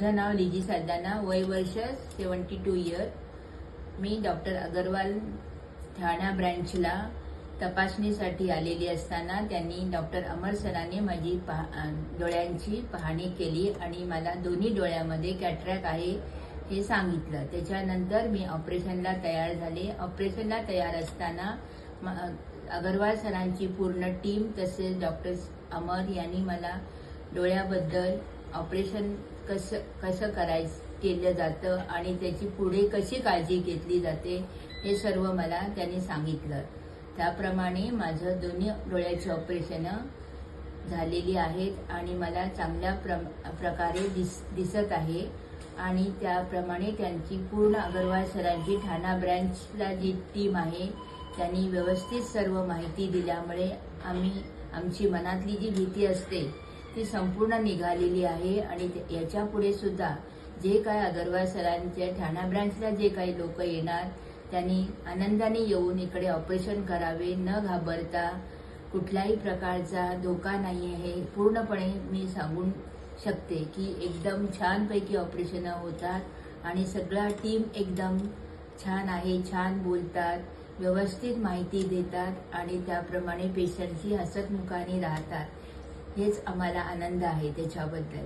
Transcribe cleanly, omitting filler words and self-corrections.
माझं नाव लिजी सरदाना, वय वर्ष 72 इयर। मी डॉक्टर अगरवाल ठाणा ब्रँचला तपासणीसाठी आलेली असताना त्यांनी डॉक्टर अमर सरांनी माझी डोळ्यांची पाहणी केली आणि मला दोन्ही डोळ्यामध्ये कॅटरॅक्ट आहे हे सांगितलं। त्याच्यानंतर मी ऑपरेशनला तयार झाले। ऑपरेशनला तयार असताना अगरवाल सरांची पूर्ण टीम तसेच डॉक्टर अमर यांनी मला डोळ्याबद्दल ऑपरेशन कसं केलं जातं आणि त्याची पुढे कशी काळजी घेतली जाते हे सर्व मला त्यांनी सांगितलं। त्याप्रमाणे माझं दोन्ही डोळ्याची ऑपरेशन झालेली आहेत आणि मला चांगल्या प्रकारे दिसत आहे आणि त्याप्रमाणे त्यांची पूर्ण अगरवाल सरांची ठाणा ब्रँचला जी टीम आहे त्यांनी व्यवस्थित सर्व माहिती दिल्यामुळे आमची मनातली जी भीती असते ती संपूर्ण निघालेली आहे आणि याच्या पुढे सुद्धा जे काय अगरवाल सरांच्या ठाणा ब्रँचला जे काही लोक येणार त्यांनी आनंदाने येऊन इकडे ऑपरेशन करावे, न घाबरता। कुठल्याही प्रकारचा धोका नाही आहे पूर्णपणे मी सांगू शकते की एकदम छानपैकी ऑपरेशन होतात आणि सगळा टीम एकदम छान आहे, छान बोलतात, व्यवस्थित माहिती देतात आणि त्याप्रमाणे पेशंटची हसतमुखाने राहतात। हेच आम्हाला आनंद आहे त्याच्याबद्दल।